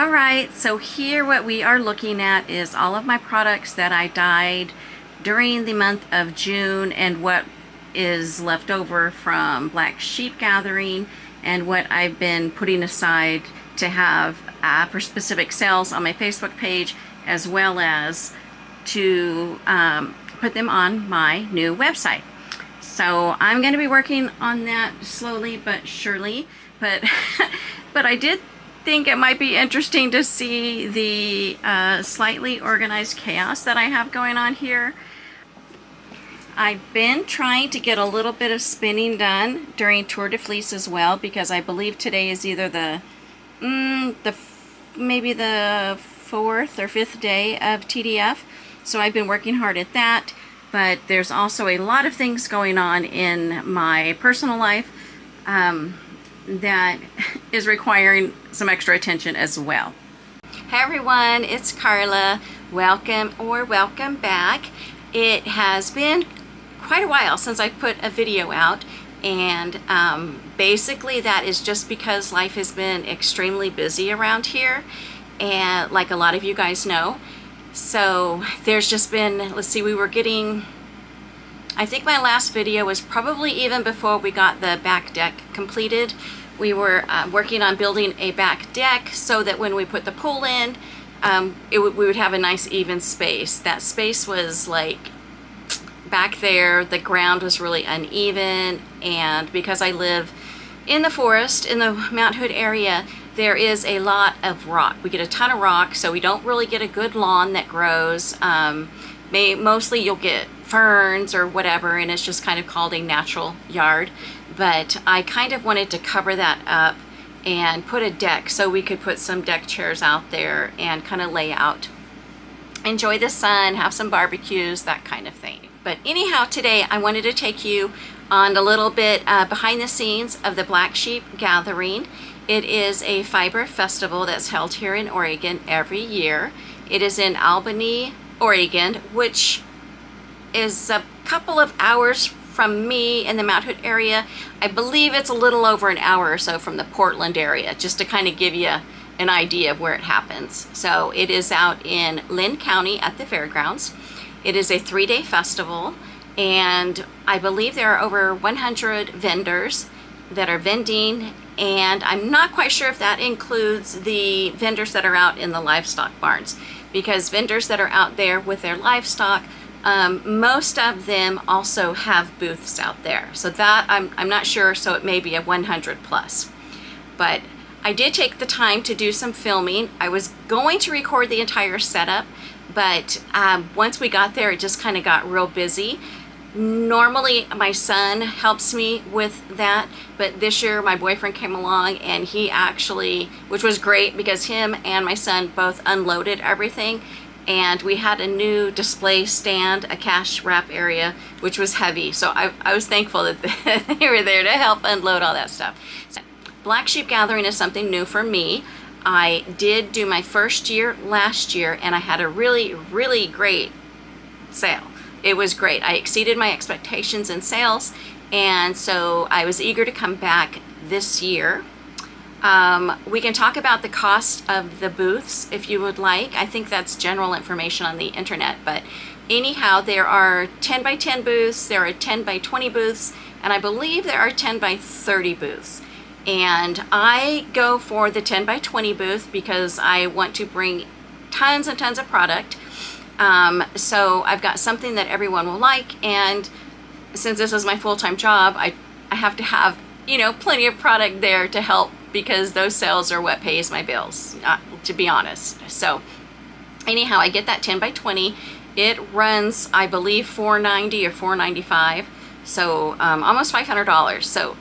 Alright, so here what we are looking at is all of my products that I dyed during the month of June and what is left over from Black Sheep Gathering and what I've been putting aside to have for specific sales on my Facebook page, as well as to put them on my new website. So I'm going to be working on that slowly but surely, but but I did think it might be interesting to see the slightly organized chaos that I have going on here. I've been trying to get a little bit of spinning done during Tour de Fleece as well, because I believe today is either maybe the 4th or 5th day of TDF. So I've been working hard at that, but there's also a lot of things going on in my personal life that is requiring some extra attention as well. Hi everyone, it's Carla. Welcome back. It has been quite a while since I put a video out, and basically that is just because life has been extremely busy around here, and like a lot of you guys know. So there's just been, let's see, I think my last video was probably even before we got the back deck completed. We were working on building a back deck so that when we put the pool in, we would have a nice even space. That space was like back there, the ground was really uneven, and because I live in the forest in the Mount Hood area, there is a lot of rock. We get a ton of rock, so we don't really get a good lawn that grows. Mostly you'll get ferns or whatever, and it's just kind of called a natural yard. But I kind of wanted to cover that up and put a deck so we could put some deck chairs out there and kind of lay out, enjoy the sun, have some barbecues, that kind of thing. But anyhow, today I wanted to take you on a little bit behind the scenes of the Black Sheep Gathering. It is a fiber festival that's held here in Oregon every year. It is in Albany, Oregon, which is a couple of hours from me in the Mount Hood area. I believe it's a little over an hour or so from the Portland area, just to kind of give you an idea of where it happens. So it is out in Lynn County at the fairgrounds. It is a 3-day festival, and I believe there are over 100 vendors that are vending, and I'm not quite sure if that includes the vendors that are out in the livestock barns, because vendors that are out there with their livestock, most of them also have booths out there. So that I'm not sure, so it may be a 100 plus. But I did take the time to do some filming. I was going to record the entire setup, but once we got there, it just kind of got real busy. Normally my son helps me with that, but this year my boyfriend came along, and he actually, which was great because him and my son both unloaded everything, and we had a new display stand, a cash wrap area, which was heavy. So I was thankful that they were there to help unload all that stuff. So, Black Sheep Gathering is something new for me. I did do my first year last year, and I had a really, really great sale. It was great. I exceeded my expectations in sales, and so I was eager to come back this year. We can talk about the cost of the booths if you would like. I think that's general information on the internet, but anyhow, there are 10 by 10 booths, there are 10 by 20 booths, and I believe there are 10 by 30 booths. And I go for the 10 by 20 booth because I want to bring tons and tons of product. So I've got something that everyone will like, and since this is my full-time job, I have to have, you know, plenty of product there to help, because those sales are what pays my bills, to be honest. So anyhow, I get that 10 by 20. It runs, I believe, $490 or $495, so almost $500. So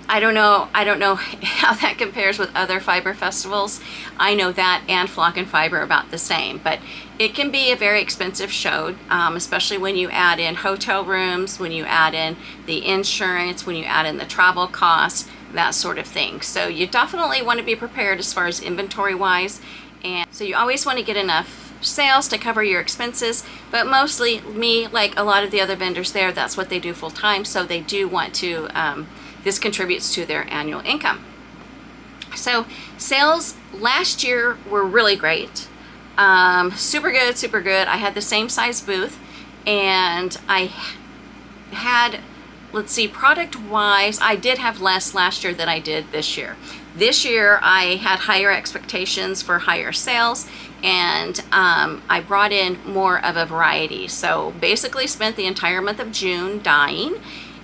I don't know how that compares with other fiber festivals. I know that and Flock and Fiber are about the same, but it can be a very expensive show, especially when you add in hotel rooms, when you add in the insurance, when you add in the travel costs, that sort of thing. So you definitely want to be prepared as far as inventory wise, and so you always want to get enough sales to cover your expenses, but mostly me, like a lot of the other vendors there, that's what they do full time, so they do want to this contributes to their annual income. So sales last year were really great. Super good, super good. I had the same size booth, and I had, let's see, product wise, I did have less last year than I did this year. This year I had higher expectations for higher sales, and I brought in more of a variety. So basically spent the entire month of June dyeing,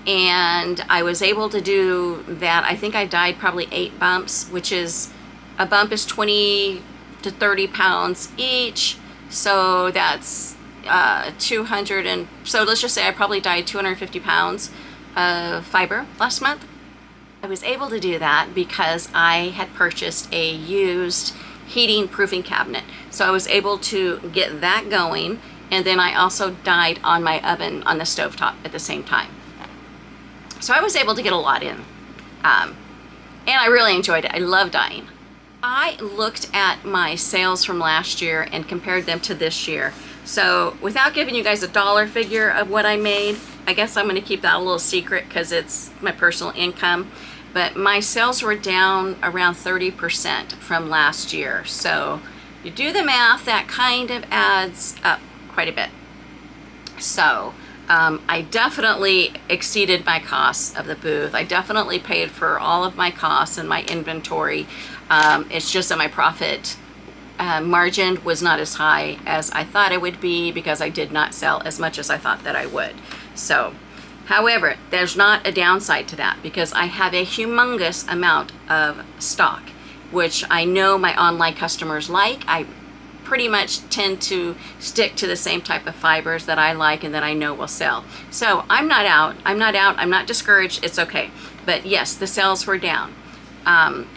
and I was able to do that. I think I dyed probably 8 bumps, which is, a bump is 20 to 30 pounds each. So that's 200, and so let's just say I probably dyed 250 pounds of fiber last month. I was able to do that because I had purchased a used heating proofing cabinet. So I was able to get that going, and then I also dyed on my oven on the stovetop at the same time. So I was able to get a lot in, and I really enjoyed it. I love dyeing. I looked at my sales from last year and compared them to this year. So without giving you guys a dollar figure of what I made, I guess I'm going to keep that a little secret because it's my personal income. But my sales were down around 30% from last year. So you do the math, that kind of adds up quite a bit. So I definitely exceeded my costs of the booth. I definitely paid for all of my costs and my inventory. It's just that my profit margin was not as high as I thought it would be because I did not sell as much as I thought that I would. So, however, there's not a downside to that because I have a humongous amount of stock, which I know my online customers like. I pretty much tend to stick to the same type of fibers that I like and that I know will sell. So I'm not out, I'm not discouraged, it's okay. But yes, the sales were down.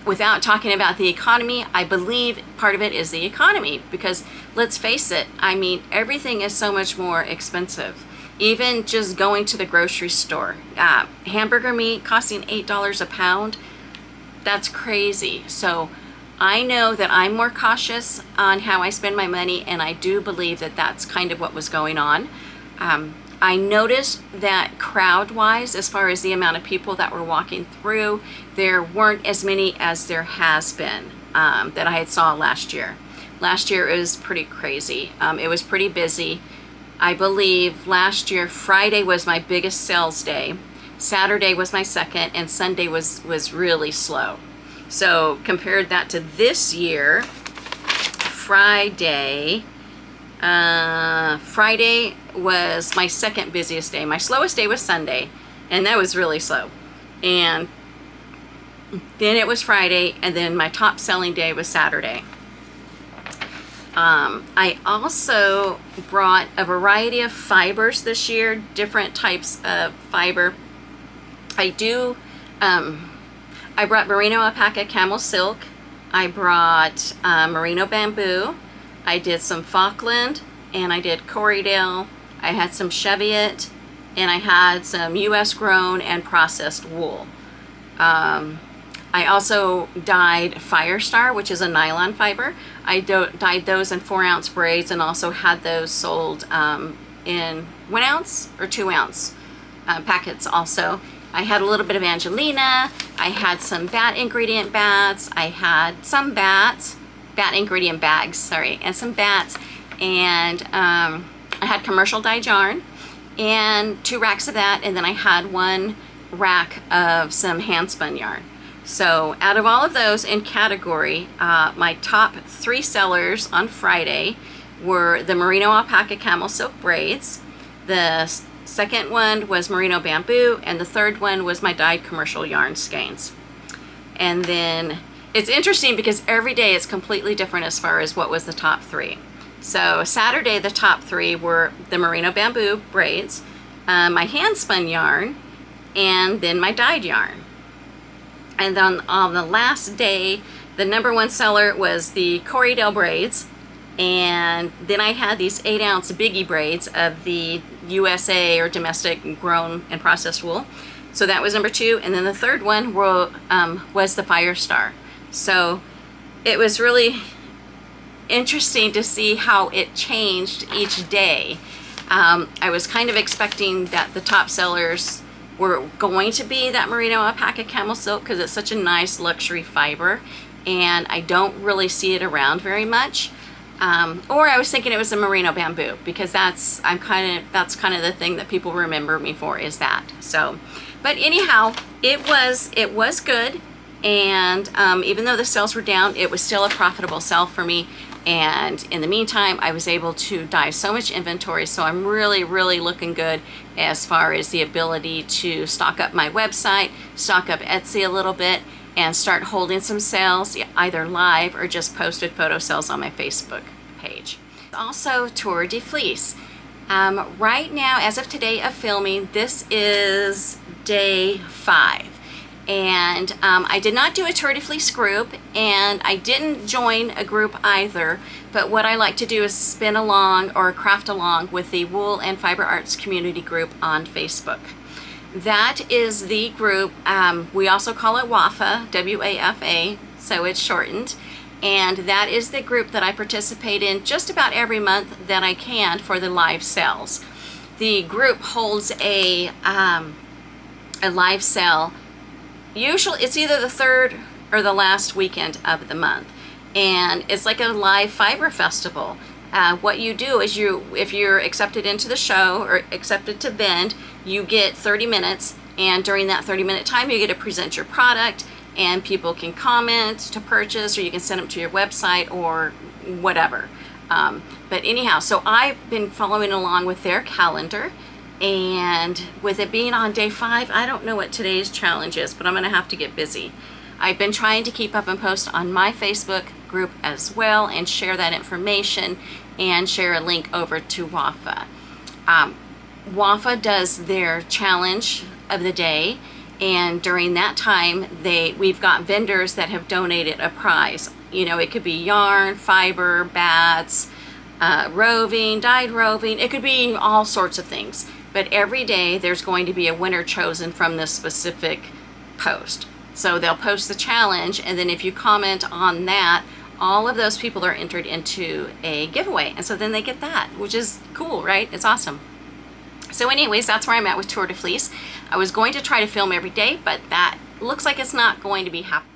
Without talking about the economy, I believe part of it is the economy because let's face it, I mean, everything is so much more expensive. Even just going to the grocery store, hamburger meat costing $8 a pound, that's crazy. So I know that I'm more cautious on how I spend my money, and I do believe that that's kind of what was going on. I noticed that crowd-wise, as far as the amount of people that were walking through, there weren't as many as there has been that I had saw last year. Last year it was pretty crazy. It was pretty busy. I believe last year Friday was my biggest sales day, Saturday was my second, and Sunday was really slow. So compared that to this year, Friday was my second busiest day. My slowest day was Sunday, and that was really slow. And then it was Friday, and then my top selling day was Saturday. I also brought a variety of fibers this year, different types of fiber. I brought merino alpaca camel silk. I brought merino bamboo. I did some Falkland, and I did Corriedale. I had some Cheviot, and I had some U.S. grown and processed wool. I also dyed Firestar, which is a nylon fiber. I dyed those in 4-ounce braids and also had those sold in 1-ounce or 2-ounce packets also. I had a little bit of Angelina. I had some bat ingredient bats. I had some bat ingredient bags, sorry, and some bats. And I had commercial dyed yarn and 2 racks of that. And then I had 1 rack of some hand spun yarn. So out of all of those in category, my top 3 sellers on Friday were the merino alpaca camel silk braids. The second one was merino bamboo, and the third one was my dyed commercial yarn skeins. And then it's interesting because every day it's completely different as far as what was the top 3. So Saturday the top 3 were the merino bamboo braids, my hand spun yarn, and then my dyed yarn. And then on the last day, the #1 seller was the Corriedale braids. And then I had these 8-ounce biggie braids of the USA or domestic grown and processed wool. So that was #2. And then the third one was the Firestar. So it was really interesting to see how it changed each day. I was kind of expecting that the top sellers were going to be that merino alpaca camel silk because it's such a nice luxury fiber, and I don't really see it around very much. Or I was thinking it was a merino bamboo because that's kind of the thing that people remember me for, is that. So, but anyhow, it was good, and even though the sales were down, it was still a profitable sell for me. And in the meantime, I was able to dye so much inventory, so I'm really looking good as far as the ability to stock up my website, stock up Etsy a little bit, and start holding some sales, either live or just posted photo sales on my Facebook page. Also, Tour de Fleece. Right now, as of today of filming, this is day 5. And I did not do a Tour de Fleece group, and I didn't join a group either, but what I like to do is spin along or craft along with the Wool and Fiber Arts community group on Facebook. That is the group, we also call it WAFA, W-A-F-A, so it's shortened, and that is the group that I participate in just about every month that I can for the live sales. The group holds a live sale. Usually it's either the third or the last weekend of the month, and it's like a live fiber festival. What you do is if you're accepted into the show or accepted to vend, you get 30 minutes, and during that 30-minute time you get to present your product, and people can comment to purchase, or you can send them to your website or whatever. But anyhow, so I've been following along with their calendar. And with it being on day 5, I don't know what today's challenge is, but I'm going to have to get busy. I've been trying to keep up and post on my Facebook group as well, and share that information, and share a link over to WAFA. WAFA does their challenge of the day, and during that time, we've got vendors that have donated a prize. You know, it could be yarn, fiber, bats, roving, dyed roving. It could be all sorts of things. But every day there's going to be a winner chosen from this specific post. So they'll post the challenge, and then if you comment on that, all of those people are entered into a giveaway. And so then they get that, which is cool, right? It's awesome. So anyways, that's where I'm at with Tour de Fleece. I was going to try to film every day, but that looks like it's not going to be happening.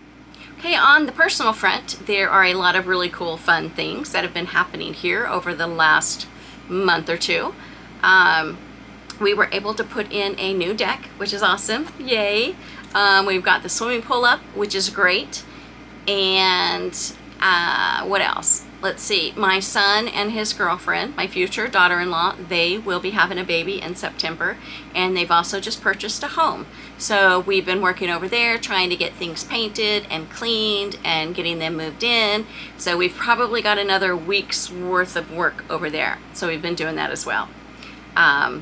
Okay, on the personal front, there are a lot of really cool, fun things that have been happening here over the last month or two. We were able to put in a new deck, which is awesome. Yay. We've got the swimming pool up, which is great. And what else? Let's see. My son and his girlfriend, my future daughter-in-law, they will be having a baby in September. And they've also just purchased a home. So we've been working over there trying to get things painted and cleaned and getting them moved in. So we've probably got another week's worth of work over there. So we've been doing that as well.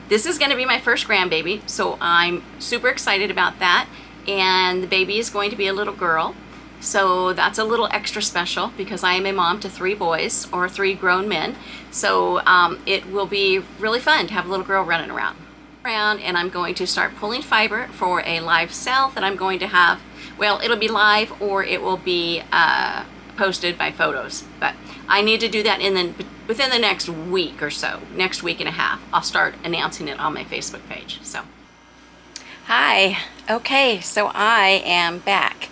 This is going to be my first grandbaby, so I'm super excited about that. And the baby is going to be a little girl, so that's a little extra special because I am a mom to 3 boys, or 3 grown men. So it will be really fun to have a little girl running around. And I'm going to start pulling fiber for a live sale that I'm going to have. Well, it'll be live, or it will be posted by photos, but I need to do that within the next week or so, next week and a half. I'll start announcing it on my Facebook page. So, hi. Okay, so I am back.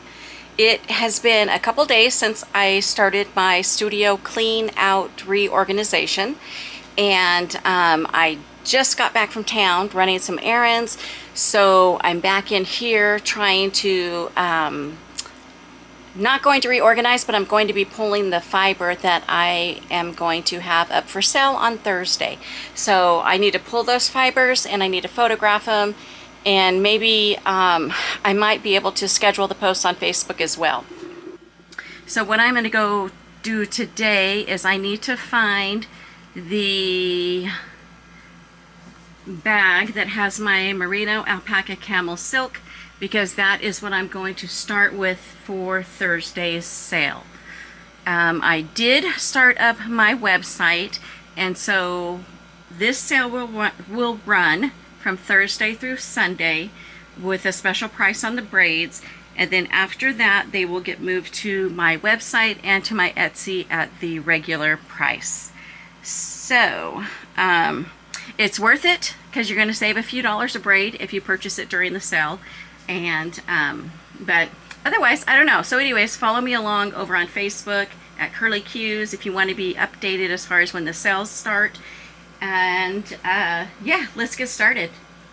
It has been a couple days since I started my studio clean out reorganization, and I just got back from town running some errands, so I'm back in here trying to not going to reorganize, but I'm going to be pulling the fiber that I am going to have up for sale on Thursday. So I need to pull those fibers, and I need to photograph them, and maybe I might be able to schedule the posts on Facebook as well. So what I'm going to go do today is I need to find the bag that has my merino alpaca camel silk, because that is what I'm going to start with for Thursday's sale. I did start up my website, and so this sale will run from Thursday through Sunday with a special price on the braids, and then after that they will get moved to my website and to my Etsy at the regular price. So it's worth it because you're going to save a few dollars a braid if you purchase it during the sale. And but otherwise, I don't know. So anyways, follow me along over on Facebook at Curly Cues if you want to be updated as far as when the sales start. And yeah, let's get started.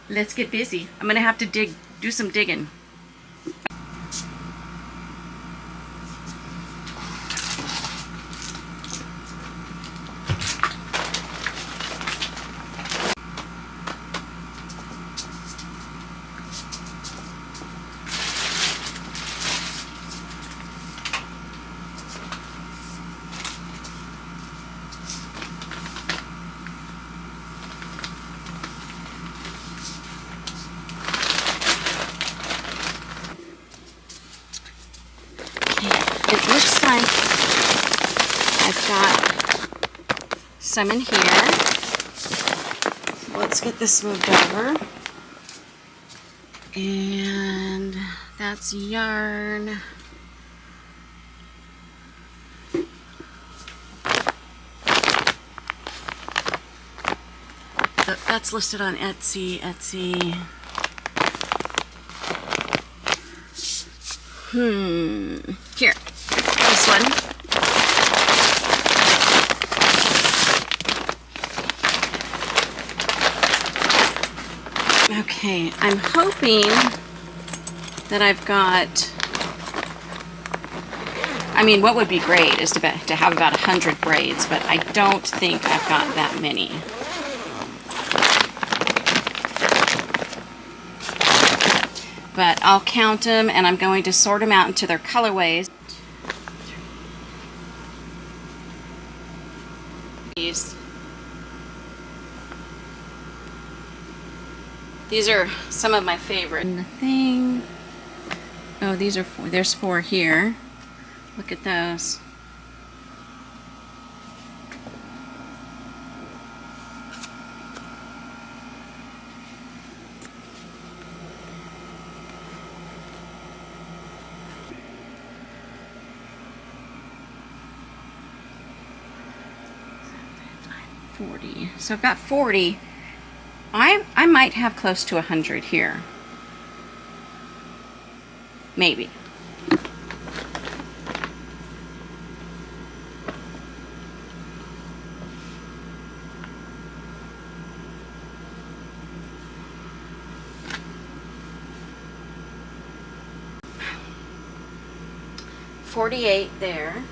Let's get busy. I'm gonna have to do some digging. It looks like I've got some in here. Let's get this moved over. And that's yarn. That's listed on Etsy. Here. This one. Okay, I'm hoping that I've got, I mean, what would be great is to have about 100 braids, but I don't think I've got that many. But I'll count them, and I'm going to sort them out into their colorways. These are some of my favorite. Nothing. Oh, these are 4. There's 4 here. Look at those. So I've got 40. I might have close to 100 here. Maybe. $48 there.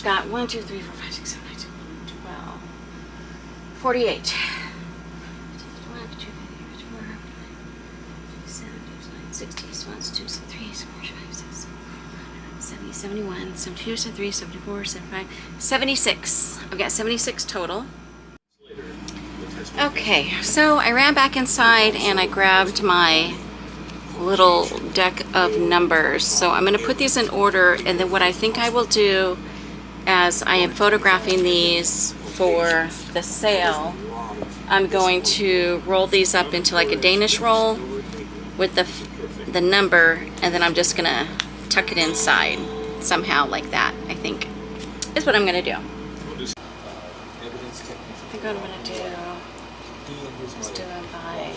Got 1, 2, 3, 4, 5, 6, 7, 8, 12, 48. 71, 72, 73, 74, 75, 76. I've got 76 total. Okay, so I ran back inside and I grabbed my little deck of numbers. So I'm going to put these in order, and then what I think I will do as I am photographing these for the sale, I'm going to roll these up into like a Danish roll with the number, and then I'm just going to tuck it inside somehow like that, I think, is what I'm going to do. I think what I'm going to do is do it by...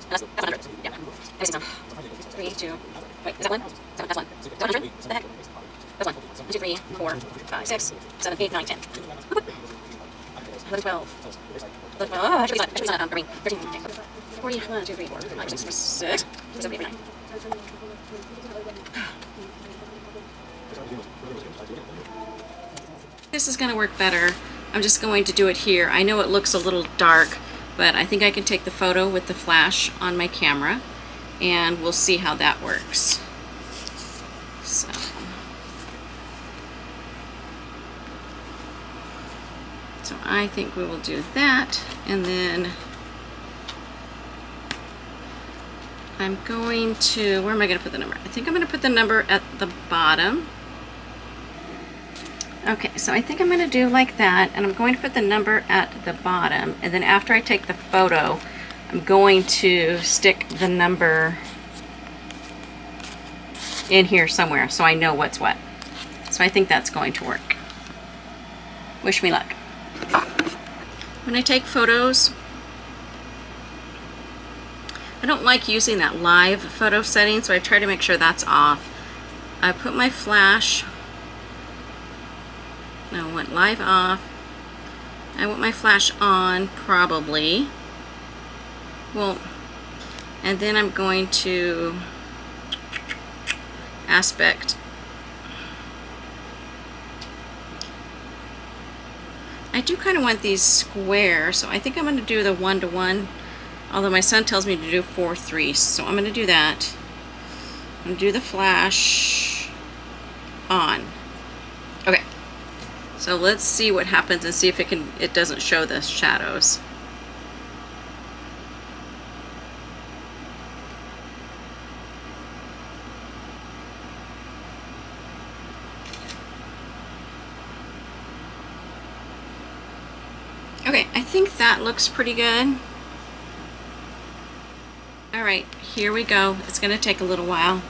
That's 100. Yeah. 3, 2. Wait, is that 1? That's 1. Is that 100? What the heck? That's 1. 2, 3, 4, 5, 6, 7, 8, 9, 10. 11, 12. 11, 12. Oh, I should be on green. 13. Okay. 41, 2, 3, 4, 5, 6, 7, 8, 9. This is going to work better. I'm just going to do it here. I know it looks a little dark, but I think I can take the photo with the flash on my camera, and we'll see how that works. So I think we will do that, and then I'm going to, where am I going to put the number? I think I'm going to put the number at the bottom. Okay, so I think I'm going to do like that, and I'm going to put the number at the bottom, and then after I take the photo, I'm going to stick the number in here somewhere so I know what's what. So I think that's going to work. Wish me luck. When I take photos, I don't like using that live photo setting, so I try to make sure that's off. I put my flash, I want live off. I want my flash on, probably. Well, and then I'm going to aspect. I do kind of want these square, so I think I'm going to do the 1:1, although my son tells me to do 4:3, so I'm going to do that. I'm going to do the flash on. Okay, so let's see what happens and see if it doesn't show the shadows. Okay, I think that looks pretty good. All right, here we go. It's going to take a little while.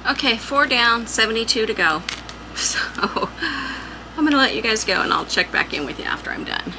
Okay, 4 down, 72 to go. So I'm gonna let you guys go and I'll check back in with you after I'm done.